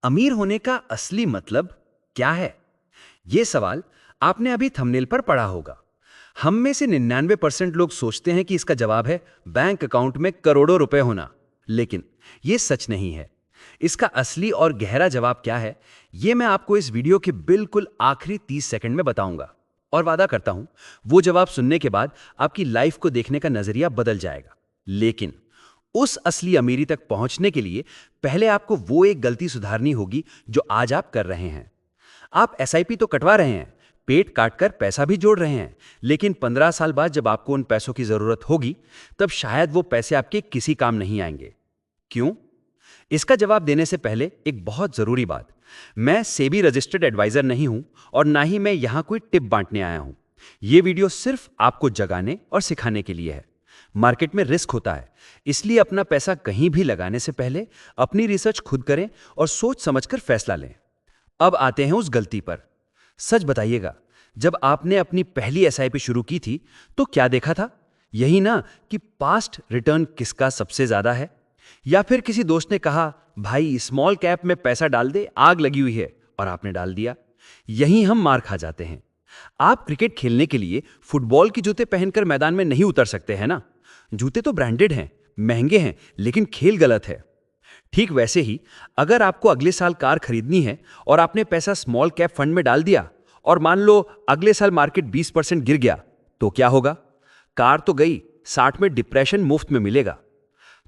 अमीर होने का असली मतलब क्या है? ये सवाल आपने अभी थंबनेल पर पढ़ा होगा। हम में से 99% लोग सोचते हैं कि इसका जवाब है बैंक अकाउंट में करोड़ों रुपए होना। लेकिन ये सच नहीं है। इसका असली और गहरा जवाब क्या है, ये मैं आपको इस वीडियो के बिल्कुल आखिरी 30 सेकंड में बताऊंगा। और वादा करता हूं, वो जवाब सुनने के बाद आपकी लाइफ को देखने का नजरिया बदल जाएगा। लेकिन उस असली अमीरी तक पहुंचने के लिए पहले आपको वो एक गलती सुधारनी होगी जो आज आप कर रहे हैं। आप एसआईपी तो कटवा रहे हैं, पेट काटकर पैसा भी जोड़ रहे हैं, लेकिन 15 साल बाद जब आपको उन पैसों की जरूरत होगी, तब शायद वो पैसे आपके किसी काम नहीं आएंगे। क्यों? इसका जवाब देने से पहले एक बहुत जरूरी बात। मैं सेबी रजिस्टर्ड एडवाइजर नहीं हूं और ना ही मैं यहां कोई टिप बांटने आया हूं। यह वीडियो सिर्फ आपको जगाने और सिखाने के लिए है। मार्केट में रिस्क होता है, इसलिए अपना पैसा कहीं भी लगाने से पहले अपनी रिसर्च खुद करें और सोच समझकर फैसला लें। अब आते हैं उस गलती पर। सच बताइएगा, जब आपने अपनी पहली एसआईपी शुरू की थी तो क्या देखा था? यही ना कि पास्ट रिटर्न किसका सबसे ज्यादा है? या फिर किसी दोस्त ने कहा, भाई स्मॉल कैप में पैसा डाल दे, आग लगी हुई है, और आपने डाल दिया। यही हम मार खा जाते हैं। आप क्रिकेट खेलने के लिए फुटबॉल के जूते पहनकर मैदान में नहीं उतर सकते हैं ना। जूते तो ब्रांडेड हैं, महंगे हैं, लेकिन खेल गलत है। ठीक वैसे ही अगर आपको अगले साल कार खरीदनी है और आपने पैसा स्मॉल कैप फंड में डाल दिया और मान लो अगले साल मार्केट 20% गिर गया, तो क्या होगा? कार तो गई, 60 में डिप्रेशन मुफ्त में मिलेगा।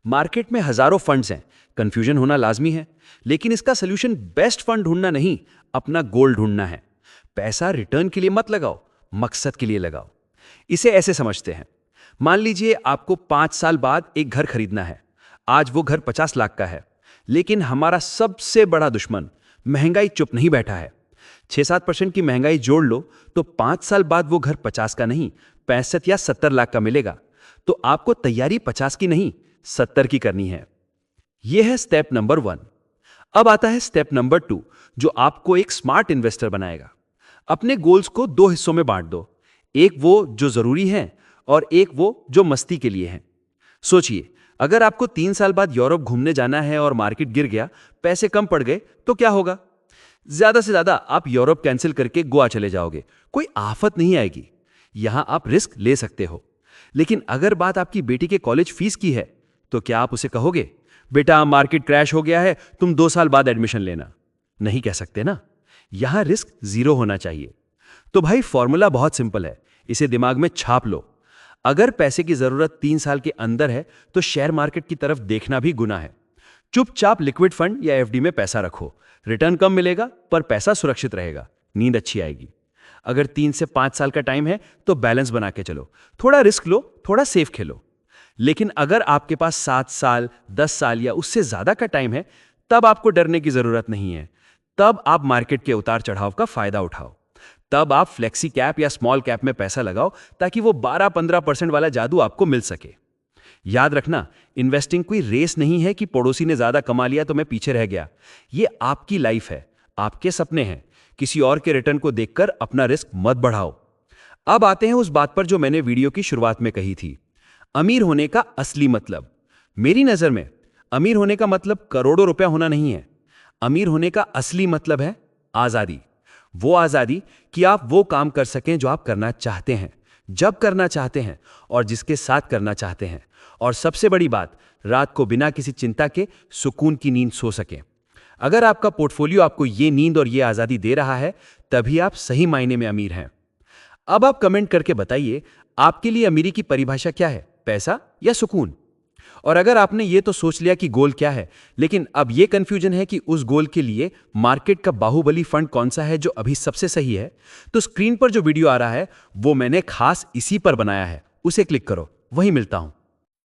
मार्केट में हजारों फंड्स हैं, कंफ्यूजन होना लाजमी है, लेकिन इसका सोल्यूशन बेस्ट फंड ढूंढना नहीं, अपना गोल्ड ढूंढना है। पैसा रिटर्न के लिए मत लगाओ, मकसद के लिए लगाओ। इसे ऐसे समझते हैं, मान लीजिए आपको 5 साल बाद एक घर खरीदना है। आज वो घर 50 लाख का है, लेकिन हमारा सबसे बड़ा दुश्मन महंगाई चुप नहीं बैठा है। 6-7% की महंगाई जोड़ लो तो 5 साल बाद वो घर 50 का नहीं, 65 या 70 लाख का मिलेगा। तो आपको तैयारी 50 की नहीं, 70 की करनी है। यह है स्टेप नंबर 1। अब आता है स्टेप नंबर 2, जो आपको एक स्मार्ट इन्वेस्टर बनाएगा। अपने गोल्स को 2 हिस्सों में बांट दो, एक वो जो जरूरी है और एक वो जो मस्ती के लिए है। सोचिए, अगर आपको 3 साल बाद यूरोप घूमने जाना है और मार्केट गिर गया, पैसे कम पड़ गए, तो क्या होगा? ज्यादा से ज्यादा आप यूरोप कैंसिल करके गोवा चले जाओगे, कोई आफत नहीं आएगी। यहां आप रिस्क ले सकते हो। लेकिन अगर बात आपकी बेटी के कॉलेज फीस की है, तो क्या आप उसे कहोगे, बेटा मार्केट क्रैश हो गया है, तुम 2 साल बाद एडमिशन लेना? नहीं कह सकते ना। यहां रिस्क 0 होना चाहिए। तो भाई फॉर्मूला बहुत सिंपल है, इसे दिमाग में छाप लो। अगर पैसे की जरूरत 3 साल के अंदर है, तो शेयर मार्केट की तरफ देखना भी गुनाह है। चुपचाप लिक्विड फंड या एफडी में पैसा रखो। रिटर्न कम मिलेगा पर पैसा सुरक्षित रहेगा, नींद अच्छी आएगी। अगर 3 से 5 साल का टाइम है तो बैलेंस बना के चलो, थोड़ा रिस्क लो, थोड़ा सेफ खेलो। लेकिन अगर आपके पास 7 साल, 10 साल या उससे ज्यादा का टाइम है, तब आपको डरने की जरूरत नहीं है। तब आप मार्केट के उतार चढ़ाव का फायदा उठाओ। तब आप फ्लेक्सी कैप या स्मॉल कैप में पैसा लगाओ, ताकि वो 12-15% वाला जादू आपको मिल सके। याद रखना, इन्वेस्टिंग कोई रेस नहीं है कि पड़ोसी ने ज्यादा कमा लिया तो मैं पीछे रह गया। ये आपकी लाइफ है, आपके सपने हैं। किसी और के रिटर्न को देखकर अपना रिस्क मत बढ़ाओ। अब आते हैं उस बात पर जो मैंने वीडियो की शुरुआत में कही थी, अमीर होने का असली मतलब। मेरी नजर में अमीर होने का मतलब करोड़ों रुपया होना नहीं है। अमीर होने का असली मतलब है आजादी। वो आजादी कि आप वो काम कर सकें जो आप करना चाहते हैं, जब करना चाहते हैं और जिसके साथ करना चाहते हैं। और सबसे बड़ी बात, रात को बिना किसी चिंता के सुकून की नींद सो सकें। अगर आपका पोर्टफोलियो आपको ये नींद और ये आजादी दे रहा है, तभी आप सही मायने में अमीर हैं। अब आप कमेंट करके बताइए, आपके लिए अमीरी की परिभाषा क्या है, पैसा या सुकून? और अगर आपने ये तो सोच लिया कि गोल क्या है, लेकिन अब ये कंफ्यूजन है कि उस गोल के लिए मार्केट का बाहुबली फंड कौन सा है जो अभी सबसे सही है, तो स्क्रीन पर जो वीडियो आ रहा है वो मैंने खास इसी पर बनाया है, उसे क्लिक करो, वहीं मिलता हूं।